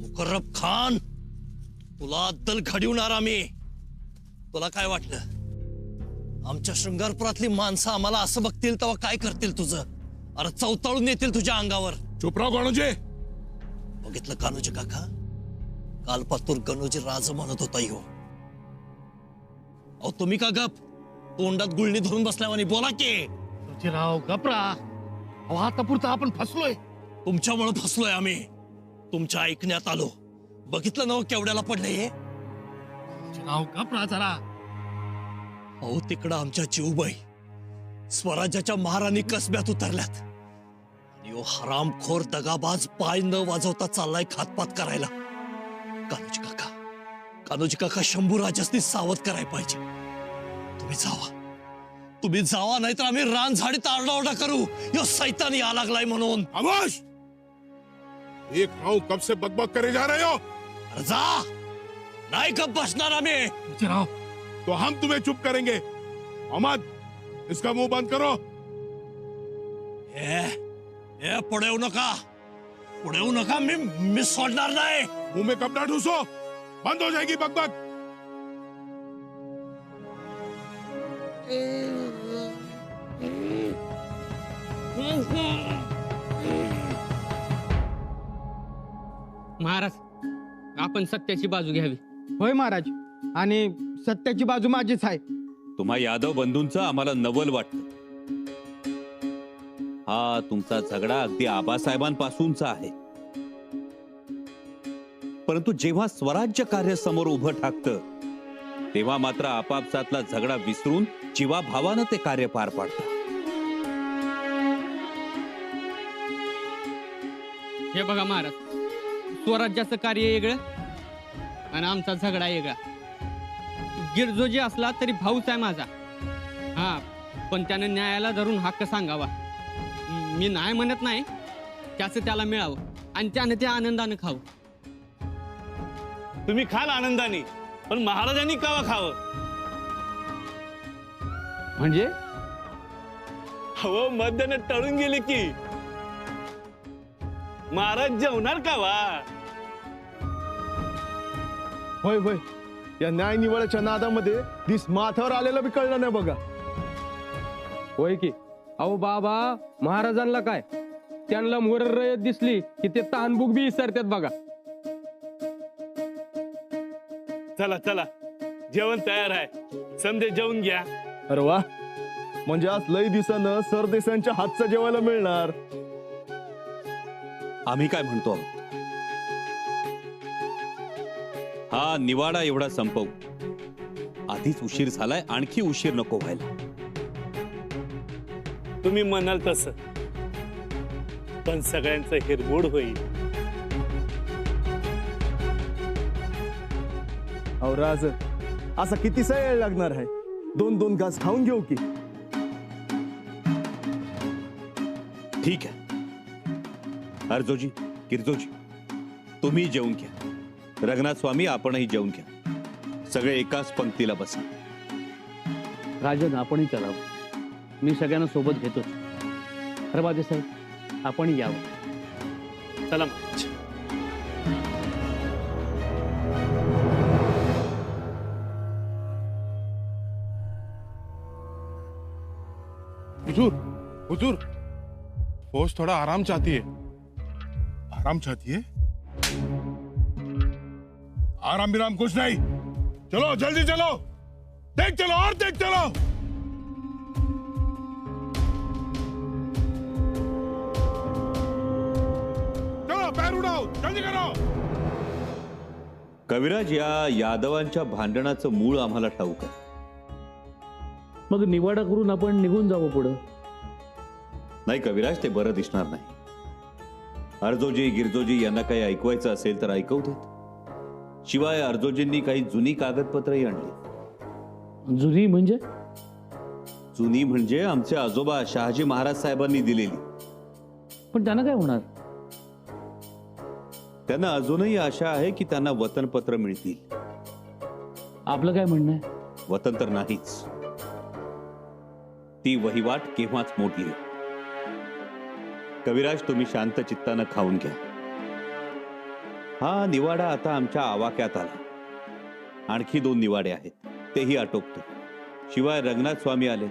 मुकर्रब खान, तुला अद्दल घडवणार आम्ही. तुला काय वाटलं आमच्या शृंगारपुरातली माणसं आम्हाला असं बघतील तेव्हा काय करतील तुझं? अरे चवताळून येतील तुझ्या अंगावर. चुप राव कान्होजी. बघितलं कान्होजी काका, कालपातूर गणोजी राज म्हणत होता ह्यो. अहो तुम्ही का गप? तोंडात गुळणी धरून बसल्यावानी बोला की. राव गपरा. आता पुरता आपण फसलोय. तुमच्यामुळे फसलोय आम्ही. तुमच्या ऐकण्यात आलो. बघितलं ना केवढ्याला पडले हे. राव गपरा जरा. अहो तिकडं आमच्या जीवबाई स्वराज्याच्या महाराणी कसब्यात उतरल्यात. यो हरामखोर दगाबाज पाय न वाजवता चाललाय खातपात करायला. कान्होजी काका, कान्होजी काका, शंभूराजासनी सावध करायला पाहिजे. तुम्ही जावा नाहीतर आम्ही रानझाडीत आरडाओरडा करू. यो सैतानी आ लागलाय म्हणून. खामोश. एक राव कब से बकबक करे जा रहे हो? अरे जा. नाही गप बसणार आम्ही. राव तो हम तुम्हें चुप करेंगे. अहमद, इसका मुंह बंद करो. ए पुढे येऊ नका. पुढे येऊ नका. मी सोडणार नाही. मुंह में कपड़ा ठूसो. बंद हो जाएगी बकबक. महाराज, आपण सत्याची बाजू घ्यावी. होय महाराज, आणि सत्याची बाजू माझीच आहे. तुम्हा यादव बंधूंचं आम्हाला नवल वाटतं. हा तुमचा झगडा अगदी आबासाहेबांपासूनचा आहे. परंतु जेव्हा स्वराज्य कार्य समोर उभं टाकतं तेव्हा मात्र आपापसातला झगडा विसरून जीवाभावानं ते कार्य पार पाडतं. हे बघा महाराज, स्वराज्याचं कार्य वेगळं आणि आमचा झगडा वेगळा. गिरजोजी असला तरी भाऊच आहे माझा. हा, पण त्यानं न्यायाला धरून हक्क सांगावा. मी नाही म्हणत नाही. त्याचं त्याला मिळावं आणि त्यानं ते आनंदानं खावं. तुम्ही खाल आनंदाने, पण महाराजांनी कावा खावं? म्हणजे हो, मध्याने टळून गेले की महाराज जेवणार कावा? होय होय, या न्याय निवडाच्या नादामध्ये दिस माथ्यावर आलेलं बी कळलं नाही बघा. होय की. अहो बाबा, महाराजांना काय, त्यांना मोर रयत दिसली की ते तानबुक बी विसरतात बघा. चला चला, जेवण तयार आहे. समजे जेवून घ्या. अरे वा, म्हणजे आज लई दिसानं सरदेशांच्या हातचं जेवायला मिळणार. आम्ही काय म्हणतो आहोत, हा निवाडा एवढा संपवू. आधीच उशीर झालाय, आणखी उशीर नको व्हायला. तुम्ही म्हणाल तसं, पण सगळ्यांचं हिरमोड होईल. अहो राज, असा कितीसा वेळ लागणार आहे? 2-2 घास खाऊन घेऊ की. ठीक आहे. अर्जोजी, गिरजोजी, तुम्ही जेवून घ्या. रंगनाथ स्वामी, आपणही जेवून घ्या. सगळे एकाच पंक्तीला बसा. राजन, आपणही चलावं. मी सगळ्यांना सोबत घेतो. हरबाजे साहेब, आपणही यावं. चला. हुजूर, हुजूर, फौज थोड़ा आराम चाहती है. आराम चाहती है? आराम विराम कुछ नहीं. चलो जल्दी चलो. देख चलो और देख चलो. चलो पैर उठाओ, जल्दी करो. कविराज, या यादवांच्या भांडणाचं मूळ आम्हाला ठाऊक आहे. मग निवाडा करून आपण निघून जावं पुढं. नाही कविराज, ते बरं दिसणार नाही. अर्जोजी, गिरजोजी यांना काही ऐकवायचं असेल तर ऐकवू देत. शिवाय अर्जोजींनी काही जुनी कागदपत्रही आणली. जुनी म्हणजे? जुनी म्हणजे आमचे आजोबा शहाजी महाराज साहेबांनी दिलेली. पण त्यांना काय होणार? त्यांना अजूनही आशा आहे की त्यांना वतनपत्र मिळतील. आपलं काय म्हणणं आहे? वतन तर नाहीच. ती वहिवाट केव्हाच मोडली. कविराज, तुम्ही शांत चित्तानं खाऊन घ्या. हा निवाडा आता आमच्या आवाक्यात आला. आणखी 2 निवाडे आहेत, तेही आटोपतो. शिवाय रंगनाथ स्वामी आले,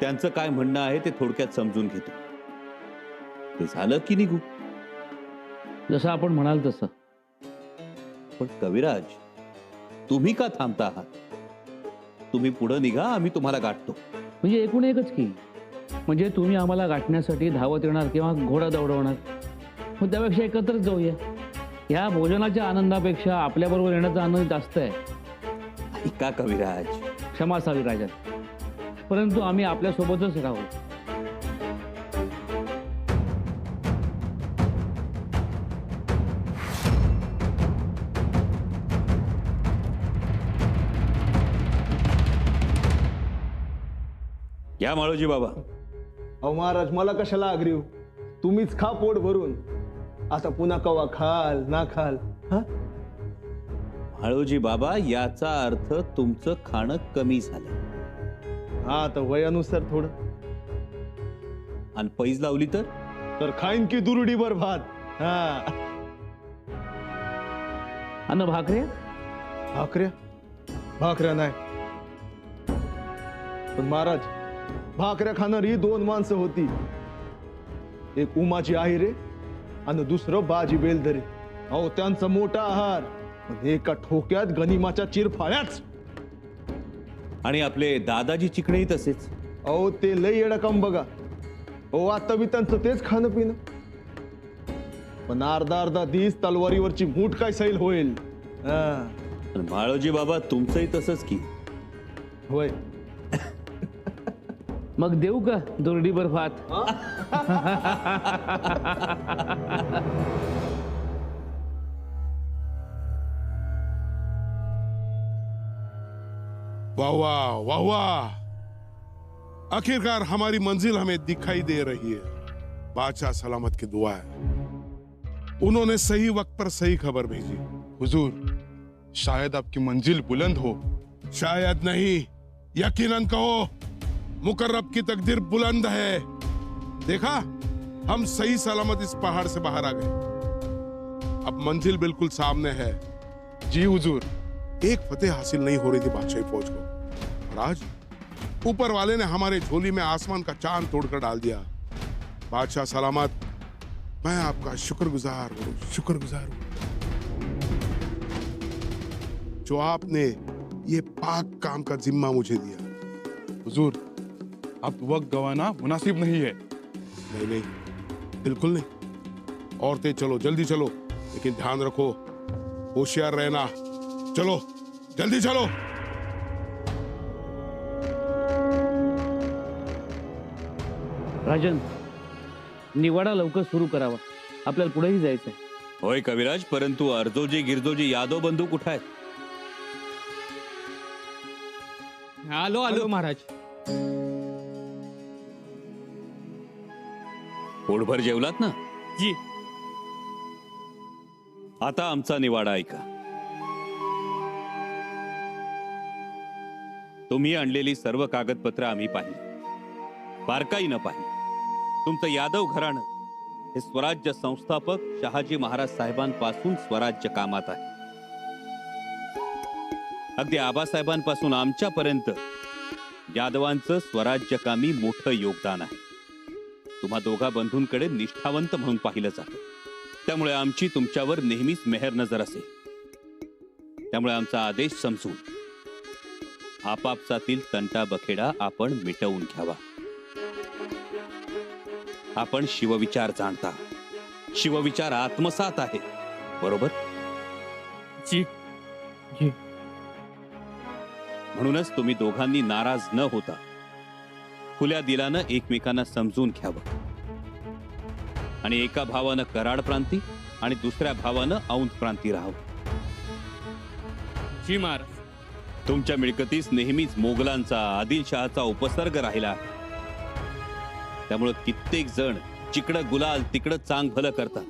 त्यांचं काय म्हणणं आहे ते थोडक्यात समजून घेतो. ते झालं की निघू. जसं आपण म्हणाल तसं. पण कविराज, तुम्ही का थांबता आहात? तुम्ही पुढे निघा, आम्ही तुम्हाला गाठतो. म्हणजे एकूण एकच की, म्हणजे तुम्ही आम्हाला गाठण्यासाठी धावत येणार किंवा घोडा दौडवणार. मग त्यापेक्षा एकत्रच जाऊया. ह्या भोजनाच्या आनंदापेक्षा आपल्याबरोबर येण्याचा आनंद जास्त आहे. ऐका कविराज, क्षमा असावी राजन, परंतु आम्ही आपल्यासोबतच राहू. या माळोजी बाबा. अहो महाराज, मला कशाला आग्रीव? तुम्हीच खा पोट भरून. आता पुन्हा कवा खाल ना खाल? हा माळोजी बाबा, याचा अर्थ तुमचं खाणं कमी झालं. हा तर वयानुसार थोडं. आणि पैज लावली तर खाईन की दुरुडीभर भात. हा अन्न भाकरे भाकऱ्या भाकऱ्या नाही. पण महाराज, भाकऱ्या खाणारी 2 माणसं होती. एक उमाची आहिरे आणि दुसरं बाजी बेलधरे. अहो त्यांचा मोठा आहार, पण एका ठोक्यात गनिमाच्या चिरफाळ्याच. आणि आपले दादाजी चिकणेही तसेच. अहो ते लई येडकम बघा. अहो आता बी त्यांचं तेच खाणं पिणं. पण अर्धा दिस तलवारीवरची मूठ काय सैल होईल. आणि माळोजी बाबा, तुमचंही तसंच की. होय. मग देऊ का दुरडीभर भात? वाह वाह वाह वाह, आखिरकार हमारी मंजिल हमें दिखाई दे रही है. बादशाह सलामत की दुआ है. उन्होंने सही वक्त पर सही खबर भेजी. हुजूर, शायद आपकी मंजिल बुलंद हो. शायद नहीं, यकीनन कहो, मुकर्रब की तकदीर बुलंद है. देखा, हम सही सलामत इस पहाड़ से बाहर आ गए. अब मंजिल बिल्कुल सामने है. जी हुजूर, एक फतेह हासिल नहीं हो रही थी बादशाही फौज को, और आज ऊपर वाले ने हमारे झोली में आसमान का चांद तोड़कर डाल दिया. बादशाह सलामत, मैं आपका शुक्रगुजार हूं, शुक्रगुजार हूं, जो आपने ये पाक काम का जिम्मा मुझे दिया. हुजूर, अब वक्त गंवाना मुनासिब नहीं है. नहीं नहीं, बिल्कुल नहीं. औरतें चलो, जल्दी चलो, लेकिन ध्यान रखो, होशियार रहना. चलो, जल्दी चलो. राजन, निवाडा लवकर सुरू करावा. आपल्याला पुढेही जायचंय. होय कविराज, परंतु अर्जोजी गिरजोजी यादव बंधू कुठे आहेत? आलो आलो महाराज. पोटभर जेवलात ना? जी. आता आमचा निवाडा ऐका. तुम्ही आणलेली सर्व कागदपत्र आम्ही पाहिली, बारकाईनं पाहिली. तुमचं यादव घराणं हे स्वराज्य संस्थापक शहाजी महाराज साहेबांपासून स्वराज्य कामात आहे. अगदी आबासाहेबांपासून आमच्यापर्यंत यादवांचं स्वराज्य कामी मोठं योगदान आहे. तुम्हा दोघा बंधूंकडे निष्ठावंत म्हणून पाहिलं जातं. त्यामुळे आमची तुमच्यावर नेहमीच मेहर नजर असेल. त्यामुळे आमचा आदेश समजून आपापसातील तंटा बखेडा आपण मिटवून घ्यावा. आपण शिवविचार जाणता, शिवविचार आत्मसात आहे, बरोबर? जी. जी. म्हणूनच तुम्ही दोघांनी नाराज न होता खुल्या दिलानं एकमेकांना समजून घ्यावं. आणि एका भावानं कराड प्रांती आणि दुसऱ्या भावानं औंध प्रांती राहावं. जी महाराज. तुमच्या मिळकतीस नेहमीच मोगलांचा, आदिलशहाचा उपसर्ग राहिला आहे. त्यामुळे कित्येक जण जिकडं गुलाल तिकडं चांग भलं करतात,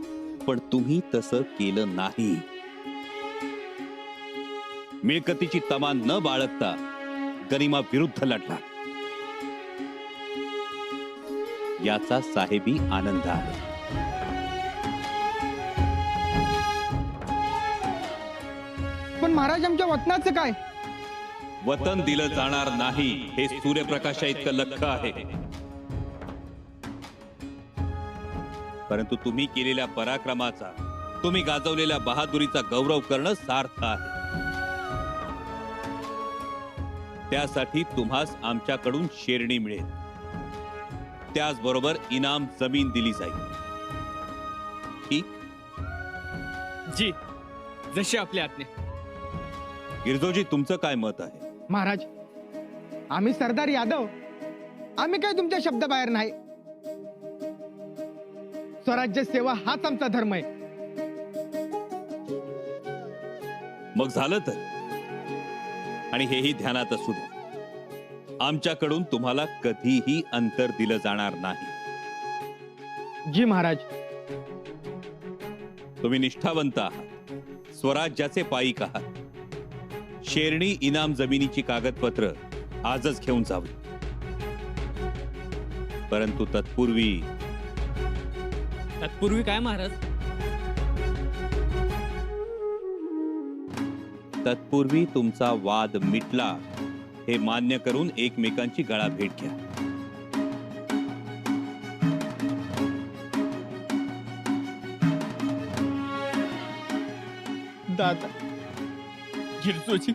पण तुम्ही तसं केलं नाही. मिळकतीची तमा न बाळगता गनिमा विरुद्ध लढला. याचा साहेबी आनंद आहे. महाराज आमच्या वतनाचं काय? वतन दिलं जाणार नाही हे सूर्यप्रकाशा इतकं लख्ख आहे. परंतु तुम्ही केलेल्या पराक्रमाचा, तुम्ही गाजवलेल्या बहादुरीचा गौरव करणं सार्थ आहे. त्यासाठी तुम्हास आमच्याकडून शेरणी मिळेल. त्याचबरोबर इनाम जमीन दिली जाईल. ठीक? जी, जशी आपल्या आज्ञा. गिरजोजी, तुमचं काय मत आहे? महाराज, आम्ही सरदार यादव, आम्ही काय तुमच्या शब्दाबाहेर नाही. स्वराज्य सेवा हाच आमचा धर्म आहे. मग झालं तर, आणि हेही ध्यानात असू द्या, आमच्याकडून तुम्हाला कधीही अंतर दिलं जाणार नाही. जी महाराज. तुम्ही निष्ठावंत आहात, स्वराज्याचे पाईक आहात. शेरणी इनाम जमिनीची कागदपत्र आजच घेऊन जावी. परंतु तत्पूर्वी काय महाराज? तत्पूर्वी तुमचा वाद मिटला हे मान्य करून एकमेकांची गळाभेट घ्या. दादा, गिरजोजी,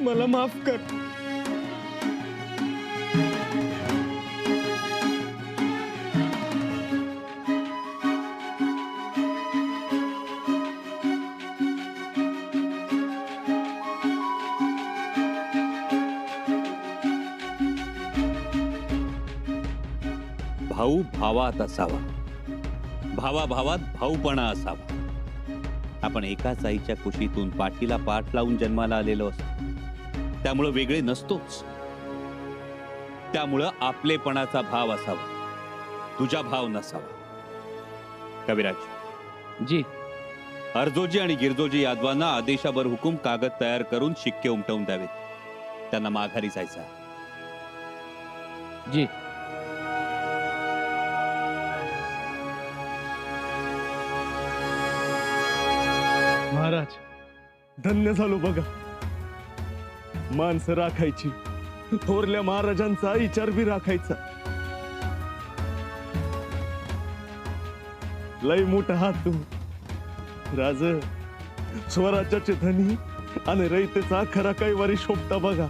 मला माफ कर. भाऊ भावात असावा, भावाभावात भाऊपणा असावा. आपण एकाच आईच्या कुशीतून पाठीला पाठ लावून जन्माला आलेलो असतो. त्यामुळं वेगळे नसतोच. त्यामुळं आपलेपणाचा भाव असावा, तुझा भाव नसावा. कविराज जी. अर्जोजी आणि गिरजोजी यादवांना आदेशावर हुकूम कागद तयार करून शिक्के उमटवून द्यावेत. त्यांना माघारी जायचा. जी. महाराज, धन्य झालो बघा. माणसं राखायची, थोरल्या महाराजांचा विचार बी राखायचा. लय मोठा हात तू राज. स्वराज्याचे धनी आणि रयतेचा खरा काही वारी शोभता बघा.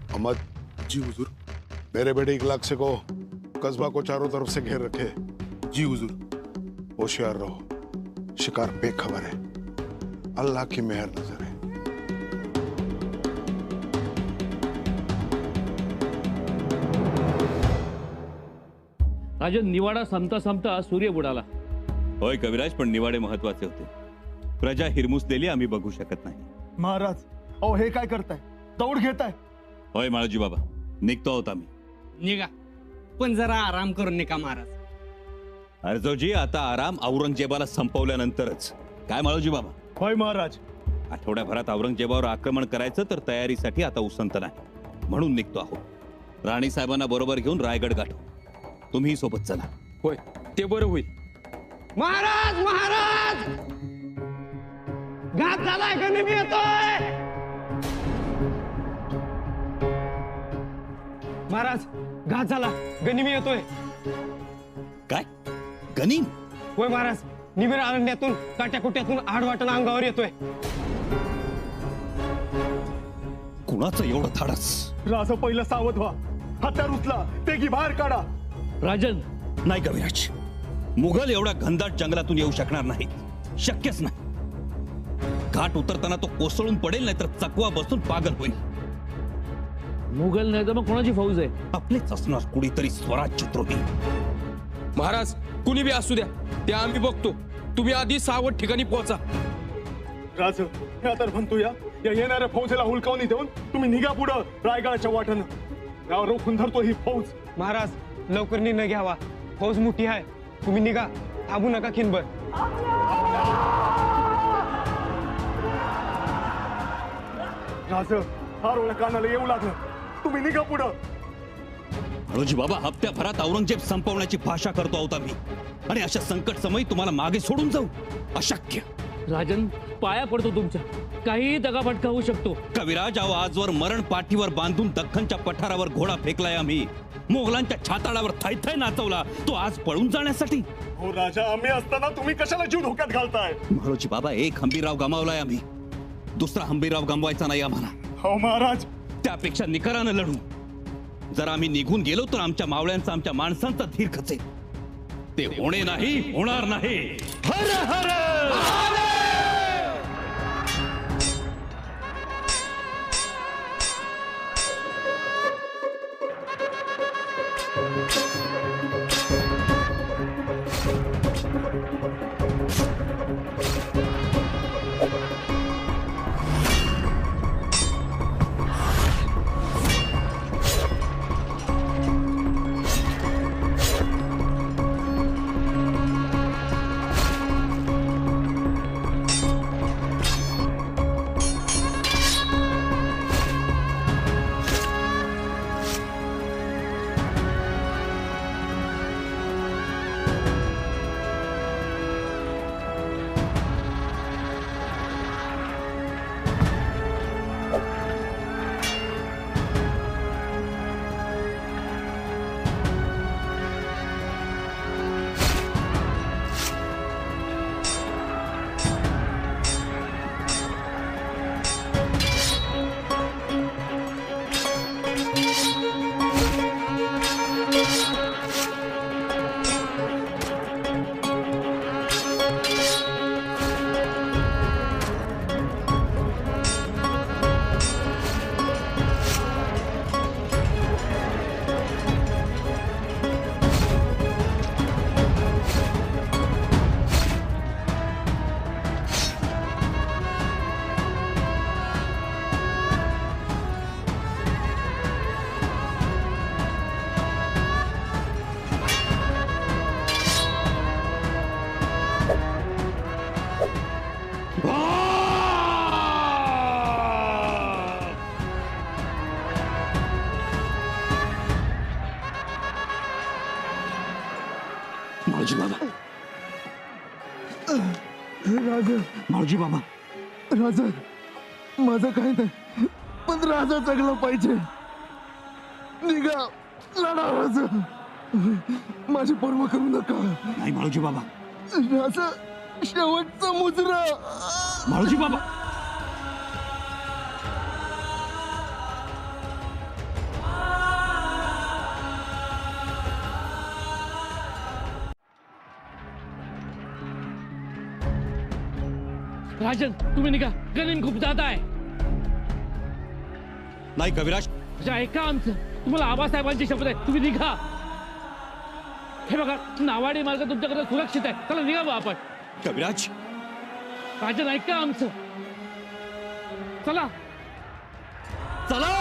अहमद जी हुजूर, मेरे बेटे इकलाक से को कस्बा को चारों तरफ से घेर रखे. जी हुजूर. होशियार रहो, शिकार बेखबर है. अल्लाह की मेहर नजर है. राजन, निवाडा संपता संपता सूर्य बुडाला. होय कविराज, पण निवाडे महत्वाचे होते. प्रजा हिरमुसलेली आम्ही बघू शकत नाही. महाराज, अहो हे काय करताय? दौड घेताय? होय माळोजी बाबा, निघतो आहोत आम्ही. निघा, पण जरा आराम करून निघा महाराज. अर्जोजी, आता आराम औरंगजेबाला संपवल्यानंतरच. काय माळोजी बाबा? होय महाराज. आठवड्याभरात औरंगजेबावर आक्रमण करायचं, तर तयारीसाठी आता उसंत नाही. म्हणून निघतो आहोत. राणी साहेबांना बरोबर घेऊन रायगड गाठू. तुम्ही सोबत चला. होय, ते बरं होईल. महाराज, महाराज, घात झालाय, गनिमी येतोय. महाराज, घात झाला, गनिमी येतोय. काय गनिम? होय महाराज, निबिर अरण्यातून काट्याकुट्यातून आडवाटण अंगावर येतोय. कुणाचं एवढं धाडस? राज, पहिलं सावध व्हा. हत्यार उचला, तेगी बाहेर काढा. राजन, नाही कविराज, मुघल एवढ्या घनदाट जंगलातून येऊ शकणार नाही. शक्यच नाही. घाट उतरताना तो कोसळून पडेल, नाहीतर चकवा बसून पागल होईल. मुघल नाही तर मग कोणाची फौज आहे? आपलेच असणार कुणीतरी स्वराज्यद्रोही. महाराज, कुणी बी असू द्या, ते आम्ही बघतो. तुम्ही आधी सावध ठिकाणी पोहोचा. राज, हे तर म्हणतो या येणाऱ्या फौजेला हुलकावणी देऊन तुम्ही निघा पुढं रायगडाच्या वाटेनं. यावर रोखून धरतो ही फौज. महाराज, लवकर निर्णय घ्यावा. फौज मोठी आहे, तुम्ही निघा, थांबू नका खिनभर. राज, फार वेळ कानाला येऊ लागलं. तुम्ही निघा पुढं. माळोजी बाबा, हप्त्याभरात औरंगजेब संपवण्याची भाषा करतो आहोत आम्ही, आणि अशा संकट समयी तुम्हाला मागे सोडून जाऊ अशक्य. राजन, पाया पडतो तुमच्या, काही दगाफटका होऊ शकतो. कविराज, अहो आजवर मरण पाठीवर बांधून दख्खनच्या पठारावर घोडा फेकलाय आम्ही, मोगलांच्या छाताडावर थैथै नाचवला, तो आज पळून जाण्यासाठी. हो राजा, आम्ही असताना तुम्ही कशाला जीव धोक्यात घालताय? माळोजी बाबा, एक हंबीरराव गमावलाय आम्ही, दुसरा हंबीरराव गमवायचा नाही आम्हाला. हो महाराज, त्यापेक्षा निकरानं लढू. जर आम्ही निघून गेलो तर आमच्या मावळ्यांचा, आमच्या माणसांचा धीर खचेल. ते होणे नाही, होणार नाही. हर हर माळोजी बाबा, राजा, माळोजी बाबा, राजा, माझं काही नाही, पण राजा जगला पाहिजे. निघा, लढा राजा, माझी पर्वा करू नका. नाही माळोजी बाबा. राजा, शेवटचा मुजरा. माळोजी बाबा, राजन, तुम्ही निघा, गनिम खूप जात आहे. नाही कविराज. ऐका आमचं, तुम्हाला आबासाहेबांची शपथ आहे, तुम्ही निघा. हे बघा, नावाडी मार्ग तुमच्याकडे सुरक्षित आहे, चला निघा बा आपण. कविराज, राजन ऐका आमचं, चला चला.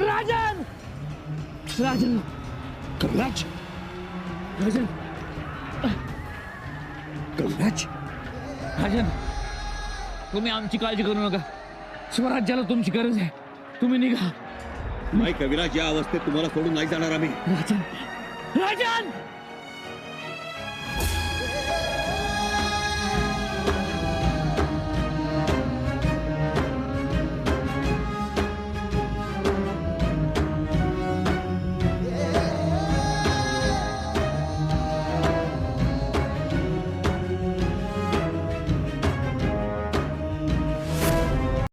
राजन, राजन, कविराज, राजन, कविराज, राजन, तुम्ही आमची काळजी करू नका. स्वराज्याला तुमची गरज आहे. तुम्ही निघा. नाही कविराज, या अवस्थेत तुम्हाला सोडून नाही जाणार आम्ही. राजन, राजन!